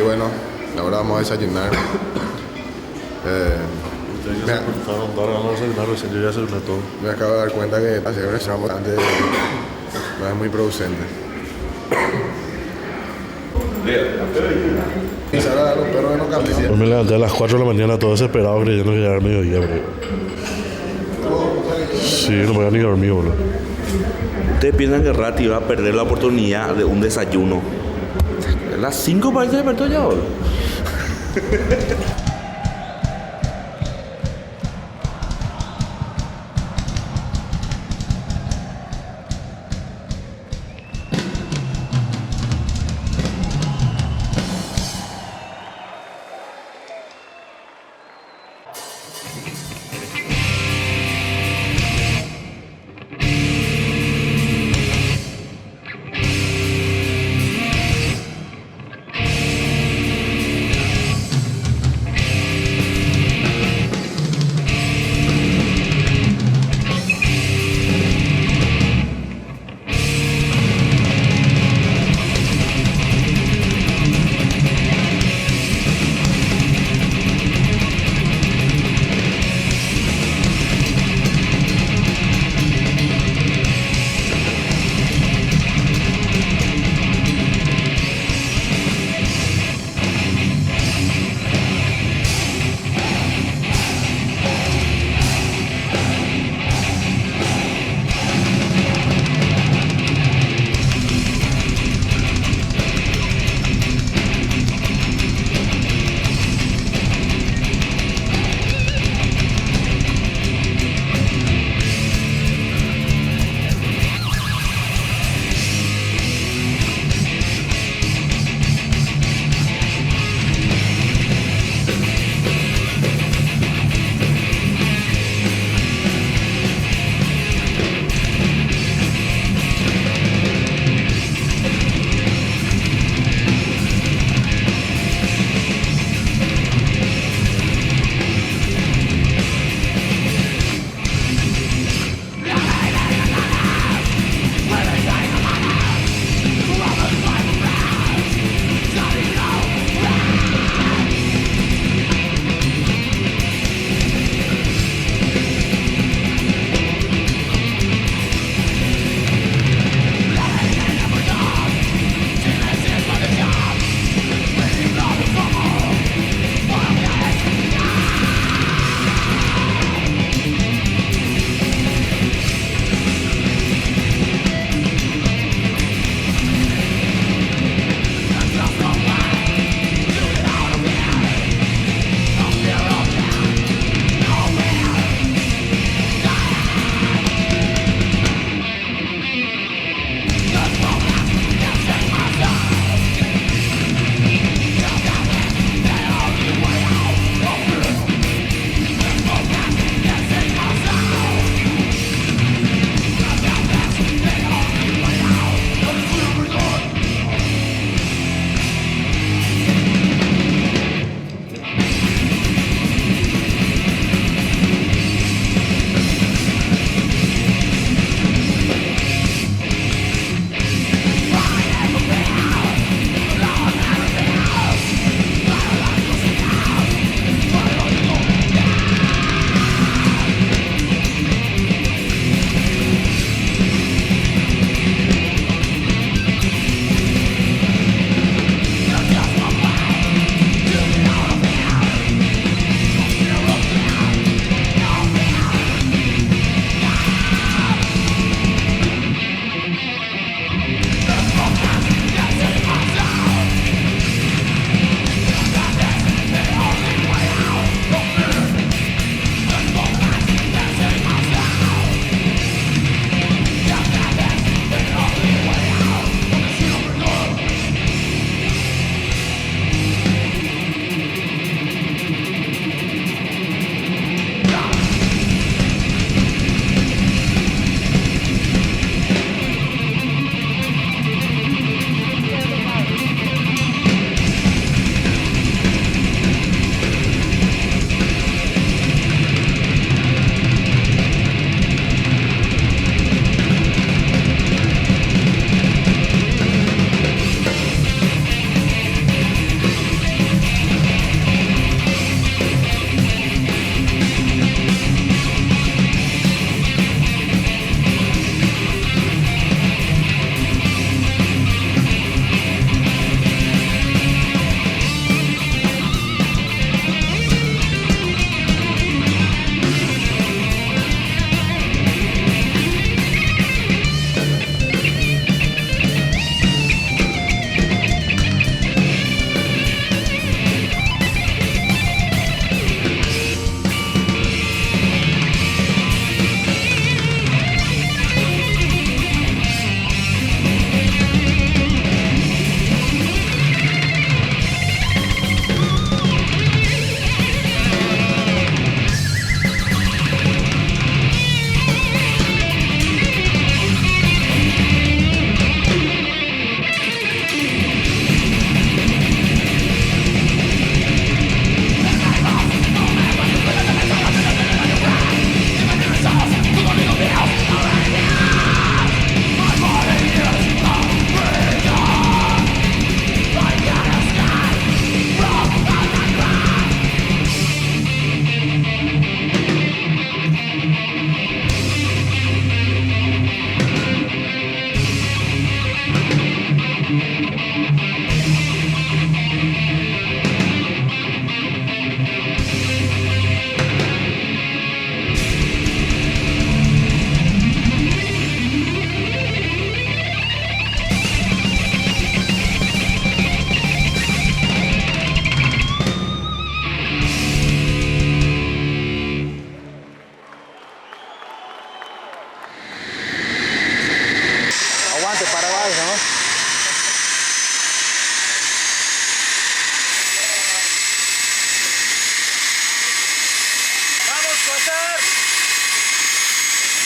bueno, ahora vamos a desayunar. Ustedes ya se despertaron, ahora vamos a desayunar recién, yo ya desayuné todo. Me acabo de dar cuenta que hacer un extremo antes no es muy producente. Pisar a los perros que no cambian. Yo me levanté a las 4 de la mañana todo desesperado creyendo que ya era mediodía, bro. Sí, no me voy a ni dormir, boludo. Ustedes piensan que Rati va a perder la oportunidad de un desayuno. A las 5 parece que despertó ya, boludo.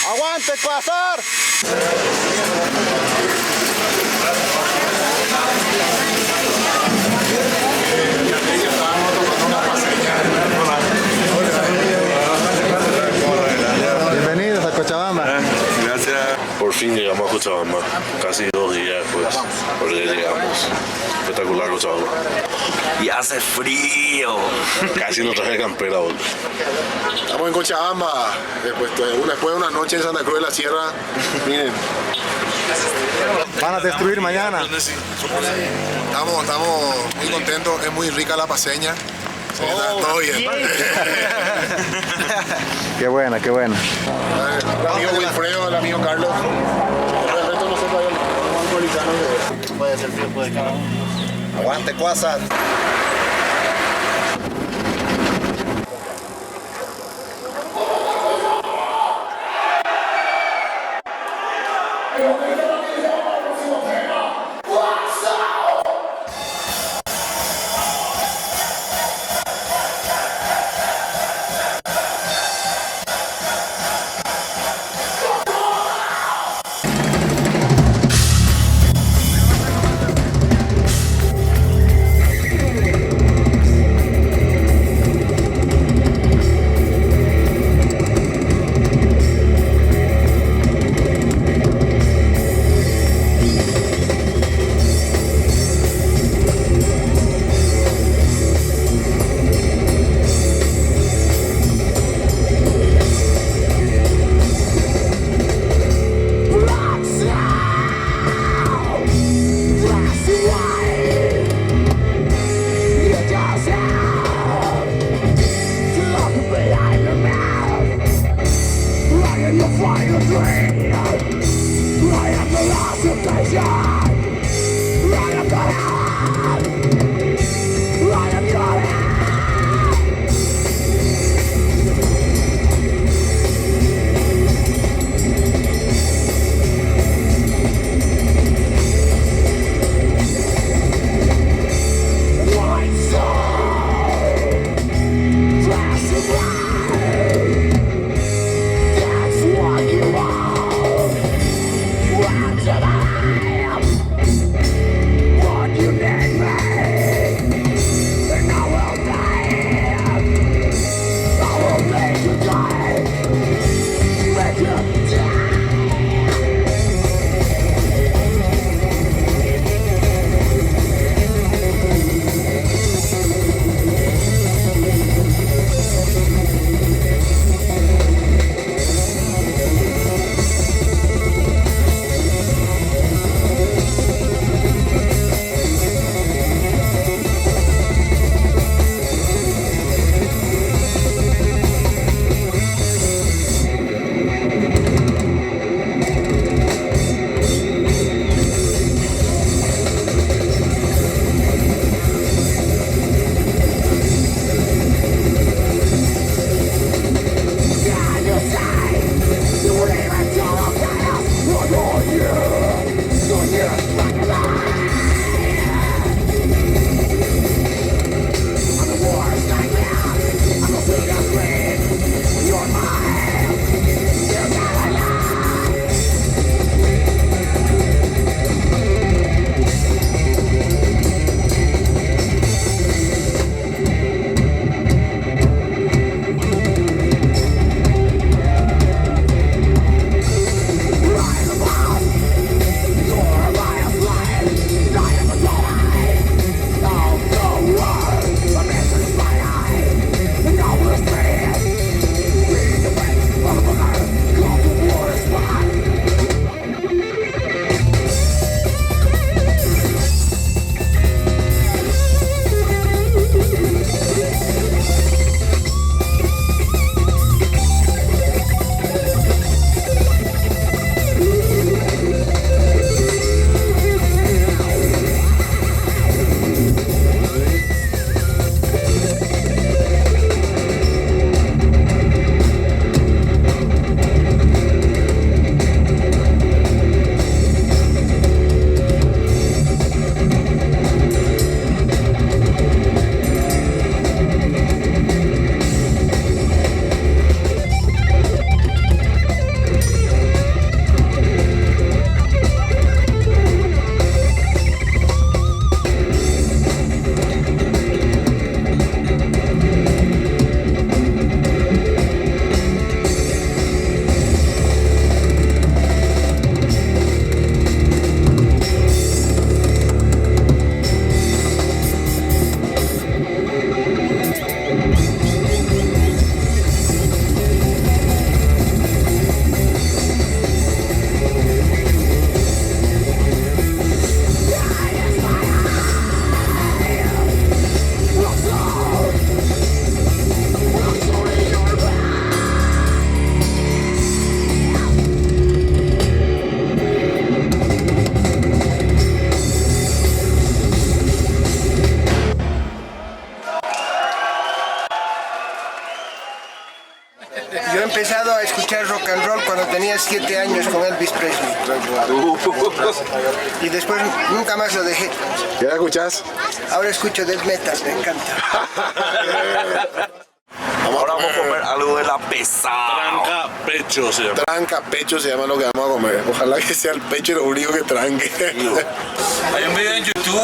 ¡Aguante, Ecuador! Bienvenidos a Cochabamba. Gracias. Por fin llegamos a Cochabamba. Casi 2 días después. Por ya llegamos. Espectacular Cochabamba. Y hace frío. Casi no traje campera hoy. Estamos en Cochabamba, después de una noche en Santa Cruz de la Sierra. Miren, Van a destruir mañana. estamos muy contentos, es muy rica la paseña. Sí, todo bien. Qué buena, qué buena. El amigo Wilfredo, el amigo Carlos. El resto no sé, puede ser tiempo de cada uno. Aguante, Cuasar. empezado a escuchar rock and roll cuando tenía 7 años con Elvis Presley. Y después nunca más lo dejé. ¿Qué escuchás? Ahora escucho death metal, me encanta. Ahora vamos a comer algo de la pesada. Tranca pecho se llama. Tranca pecho se llama lo que vamos a comer. Ojalá que sea el pecho lo único que tranque. Hay un video en YouTube.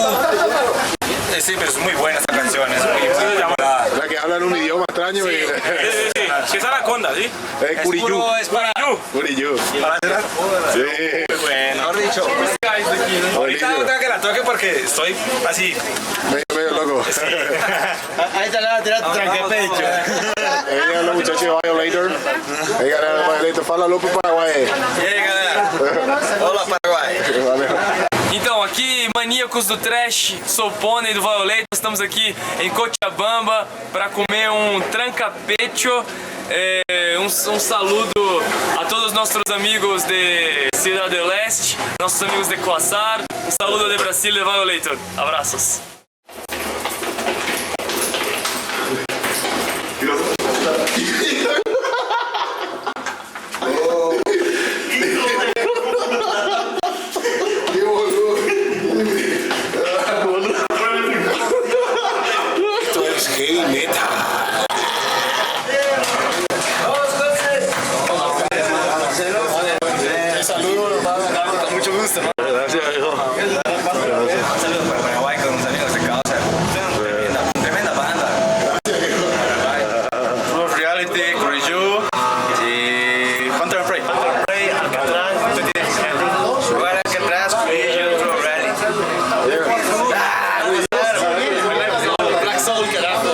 Sí, pero es muy buena esta canción. Es muy llamada. La que hablan un idioma extraño. Sí, que es Anaconda, ¿sí? Es Curiyú. Es para Curiyú. Sí. bueno. Mejor dicho. Ahorita no tengo que la toque porque estoy así. Medio loco. Ahí está la tranquepecho. Ella es la muchacha de Violator. Ella era de Violator. Fala Lopo Paraguay. E aí, galera? Olá, Paraguai. Valeu. Então, aqui, maníacos do trash, sou Pônei do Violator, estamos aqui em Cochabamba para comer um trancapecho, um saludo a todos nossos amigos de Ciudad del Este, nossos amigos de Coaçar, um saludo de Brasil de Violator, abraços. Esto es heavy metal. Saludos, con mucho gusto. Gracias, hijo. Saludos para Paraguay con unos amigos de causa. Tremenda banda. Full Reality, Curiyú y Hunter and Prey. Hunter and Prey, Alcatraz, Lugar Alcatraz, Curiyú, Full Reality. Black Soul, carajo.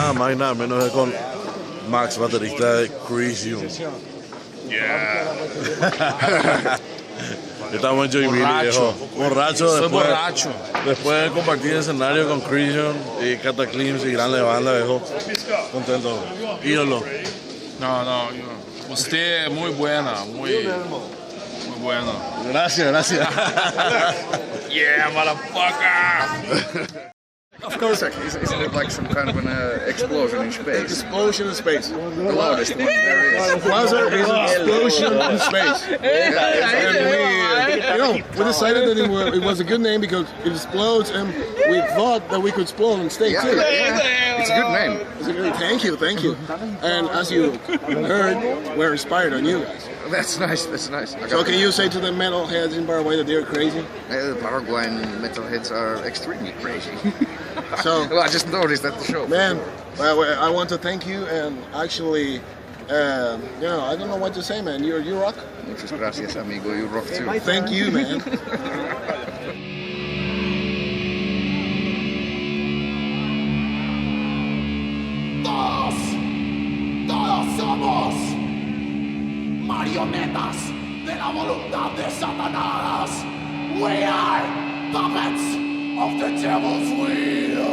nada más y nada menos que con Max, baterista de Crisium. Estamos en Joinville, viejo. Borracho. Soy después, borracho. Después de compartir escenario con Crisium y Cataclysm y grande banda, viejo. Contento. Ídolo. No, usted es muy buena, muy buena. Gracias. Yeah, motherfucker! Of course, isn't it like some kind of an explosion in space? Explosion in space. The loudest one there is. Quasar is an explosion in space. And we decided that it was a good name because it explodes, and we thought that we could explode and stay too. It's a good name. Thank you. And as you heard, we're inspired on you guys. That's nice. So can you say to the metalheads in Paraguay that they're crazy? The Paraguayan metalheads are extremely crazy. So, well, I just noticed at the show. Man, I want to thank you, and actually, I don't know what to say, man. You rock. Muchas gracias, amigo. You rock too. Thank you, man. Todos somos marionetas de la voluntad de Satanás. We are puppets of the devil's will.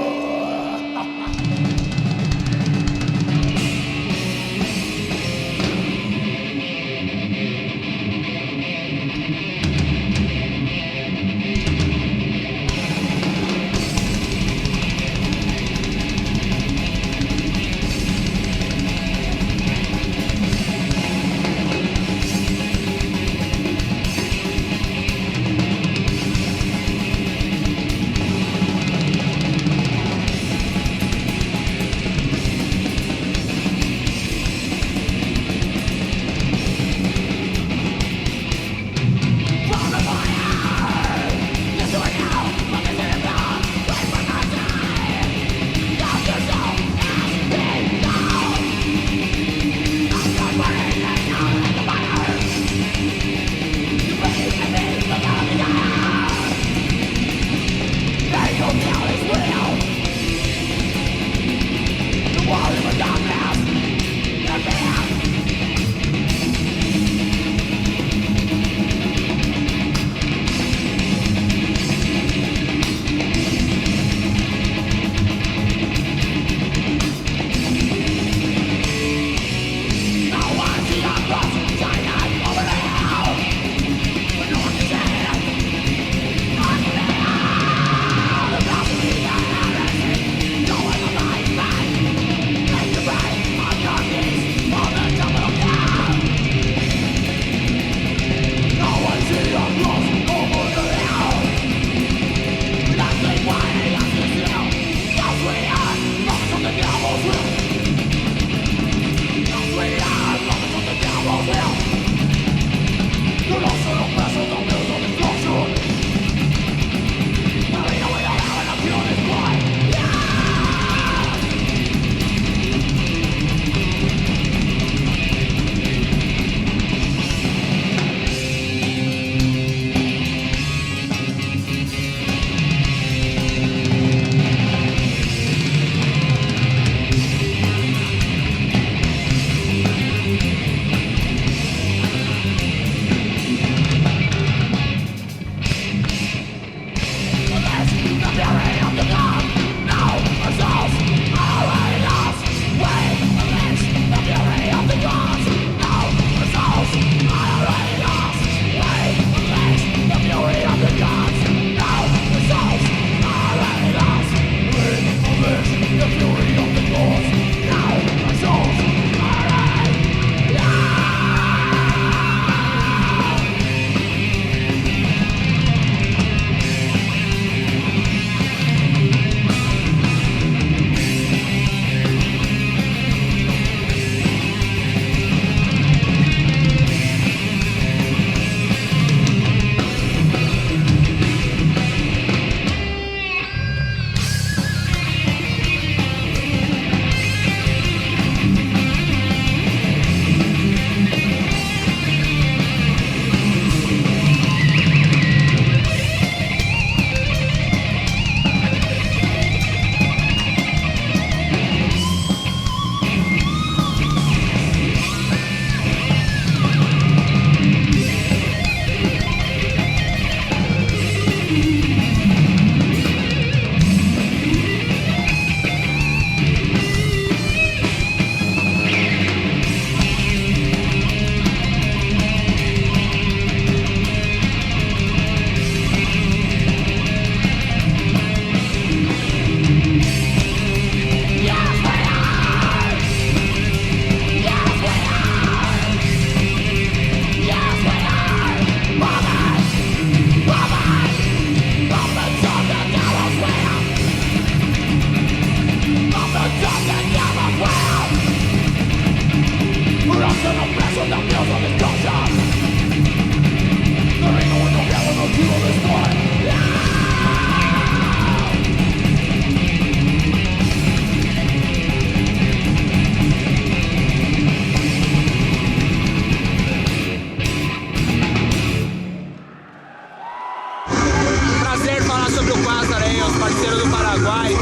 prazer falar sobre o Quasar aí, os parceiros do Paraguai.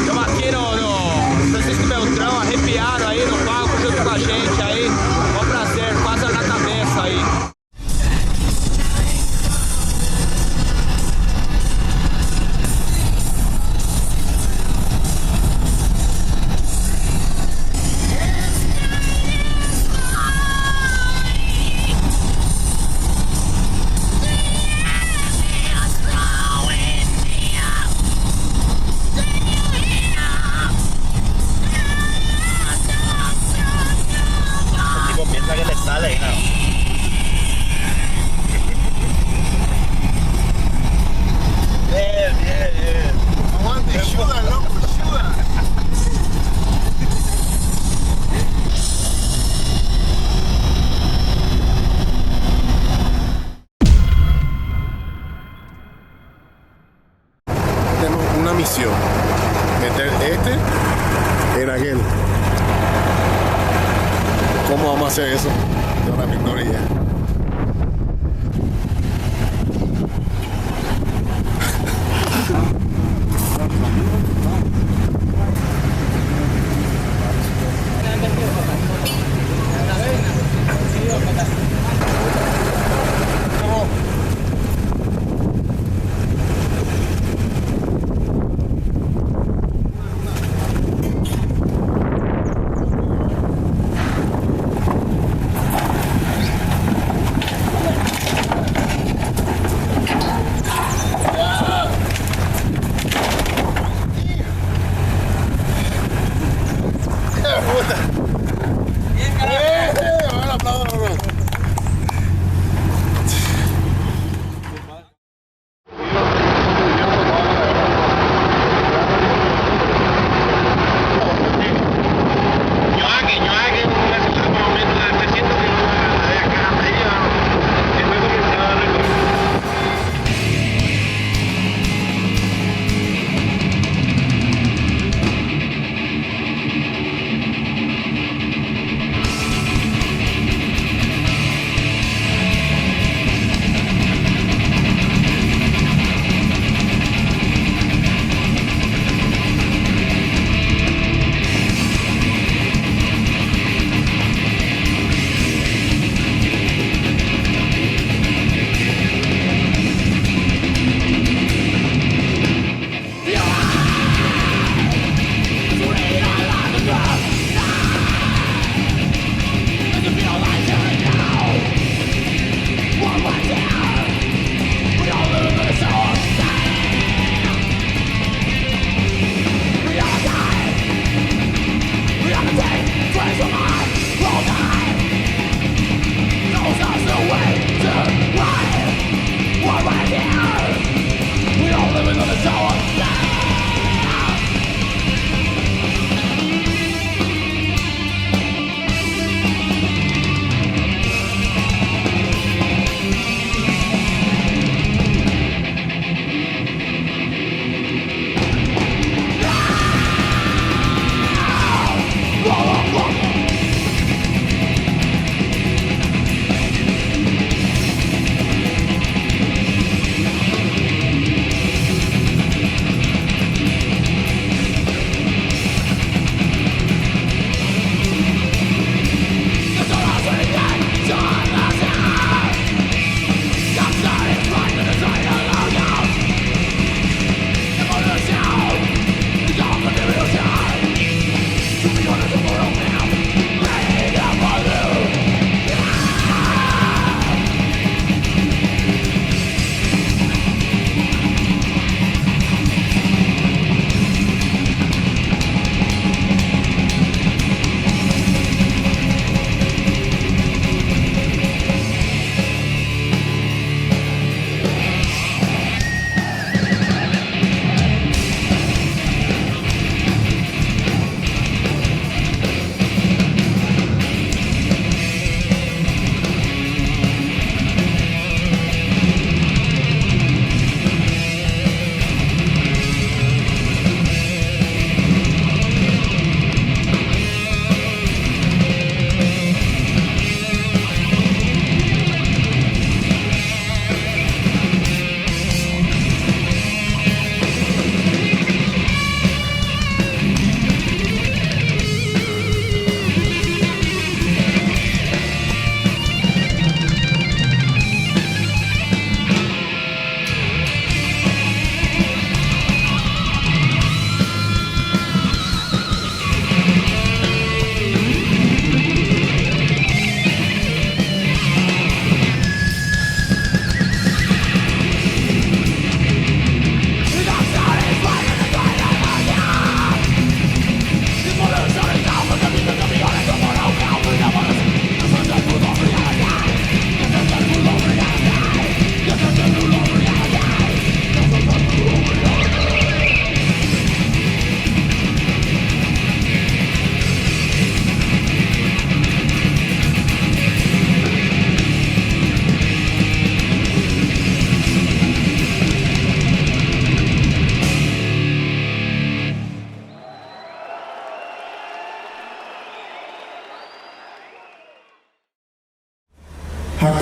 Estamos aqui no Francisco Beltrão, arrepiaram aí no palco junto com a gente aí. É um prazer, Quasar na cabeça aí. Una misión, meter este en aquel. ¿Cómo vamos a hacer eso? Tengo una menor idea.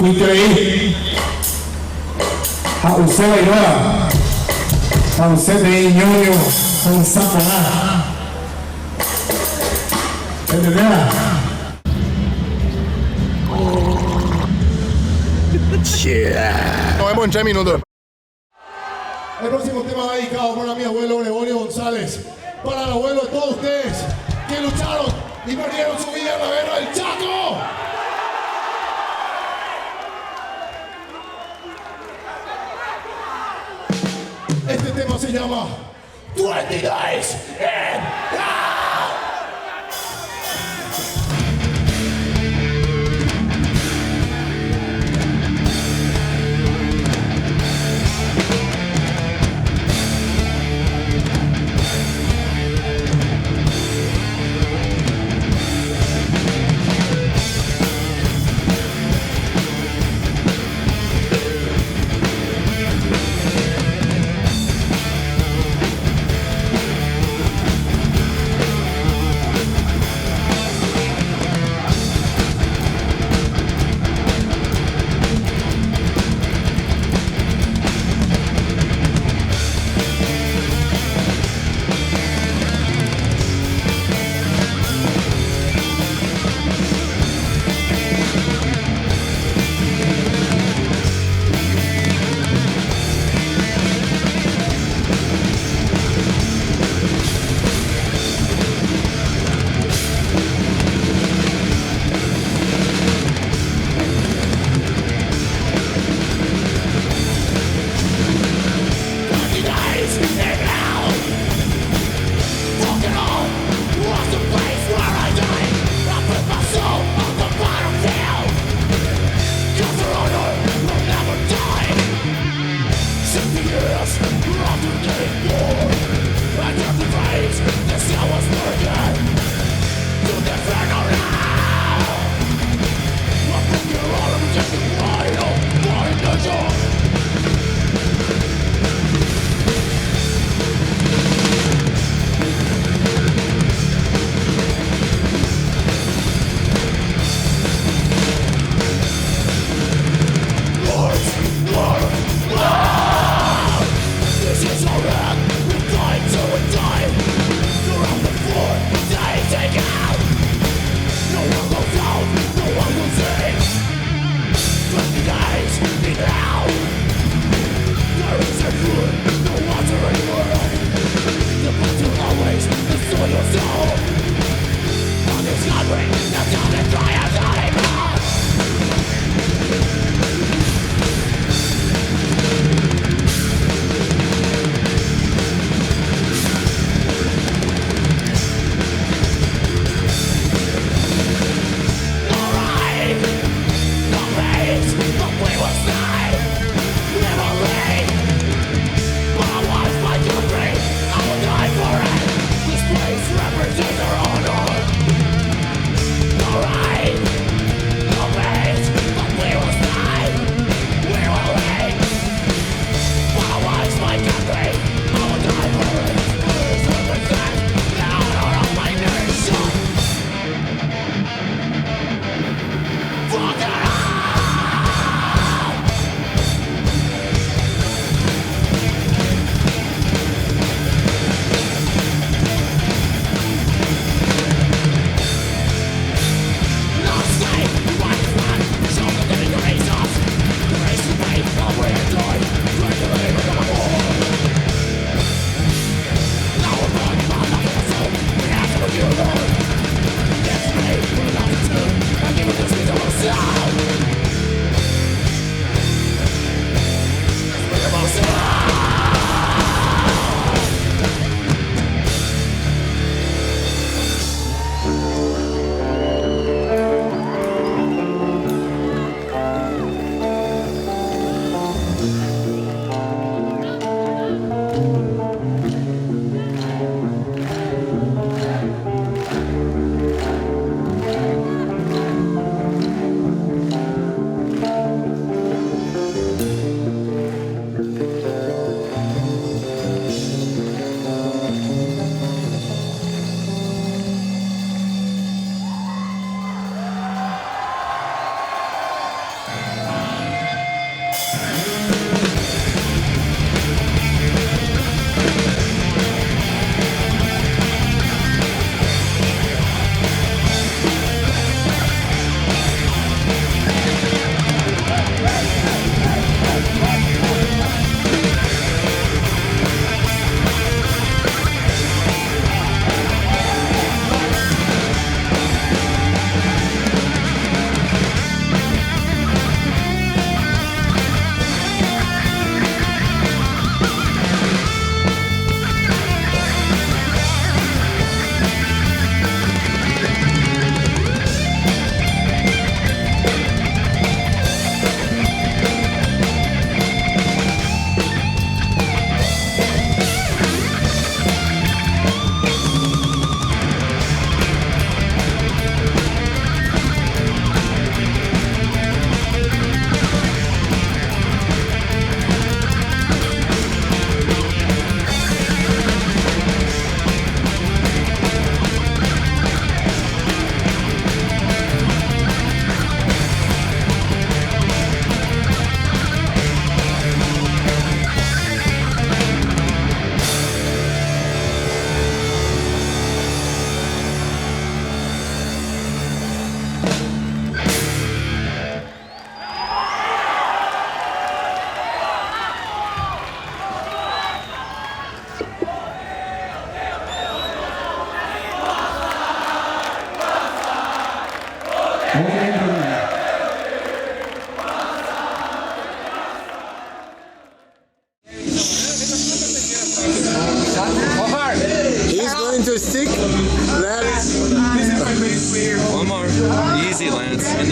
increíble. A usted Bayrora, a usted de ñoño, a un satanás. ¿Entendés? Nos vemos en 3 minutos. El próximo tema va dedicado para mi abuelo Gregorio González, para el abuelo de todos ustedes que lucharon y perdieron su vida en la guerra del Chaco. Este tema se llama 20 Days in Hell.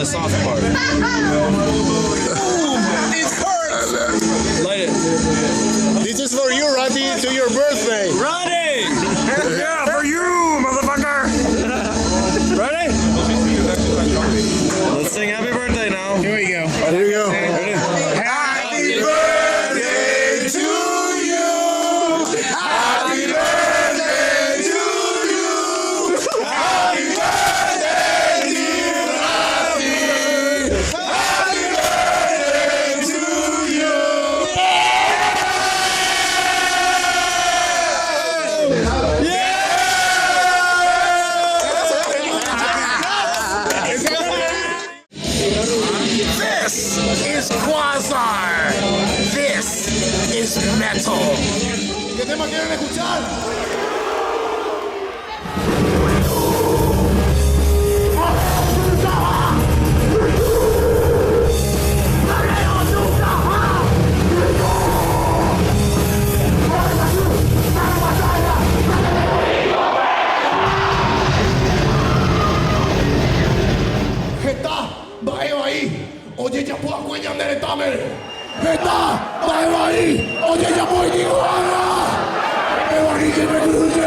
soft part. It hurts. Light it. This is for you, Roddy, to your birthday. Roddy! Yeah, for you, motherfucker! Ready? Let's sing happy birthday now. Here we go. Here we go. Happy birthday to you. Happy birthday to you. Happy birthday, dear Roddy. Happy birthday to you. This is Quasar. This is metal. ¿Qué tema quieren escuchar? Heta, bae, oye ya puedo cuellar de tamer. Heta, bae, oye ya puedo iguana. Me van a ir me cruce.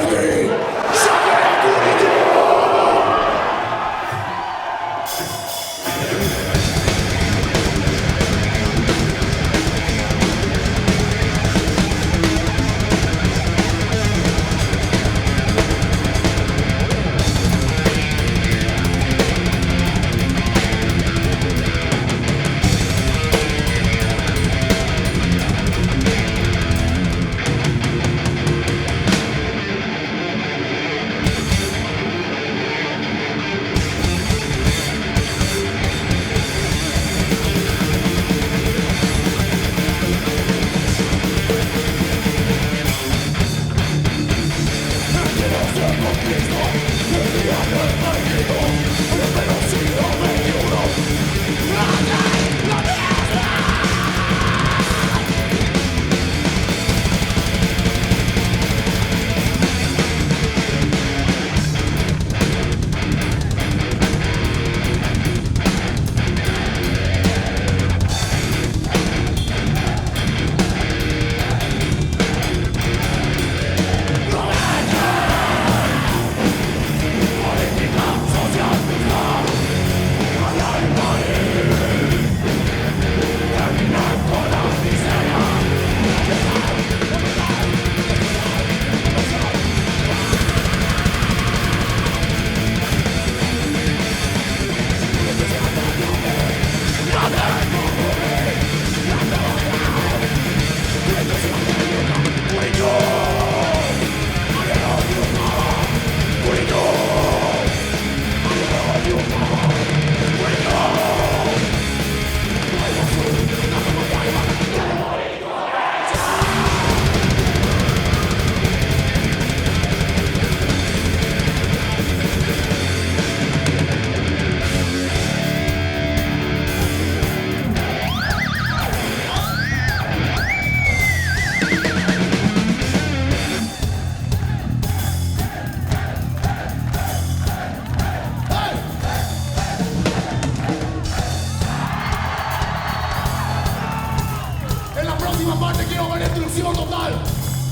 Destrucción total.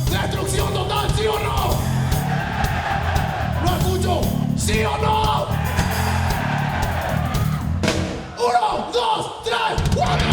Destrucción total, ¿sí o no? No escucho. ¿Sí o no? 1, 2, 3, 4.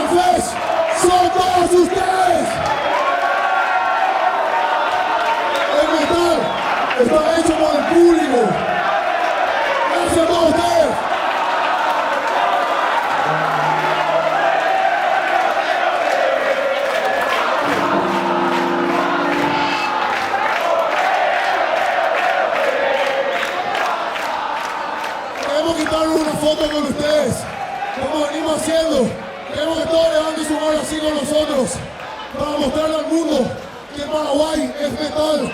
Fest son todos ustedes. El metal está hecho por el público. Gracias a todos ustedes. Queremos quitarnos una foto con ustedes, como venimos haciendo. Queremos que todos levanten su mano así con nosotros, para mostrarle al mundo que Paraguay es metal.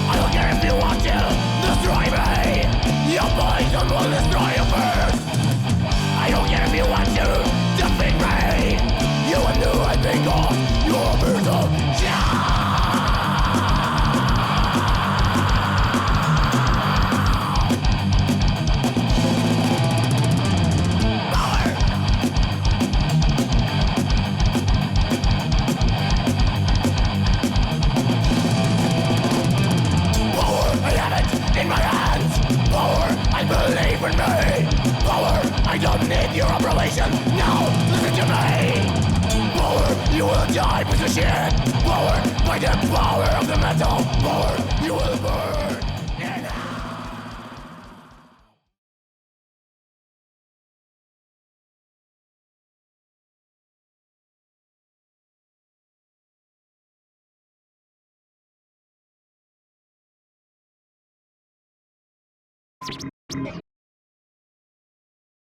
I don't care if you want to destroy me. Your poison will destroy you first. I don't care if you want to defeat me. You will do and think of your brutal believe in me. Power, I don't need your approbation. Now, listen to me. Power, you will die, piece of shit. Power, by the power of the metal. Power, you will burn.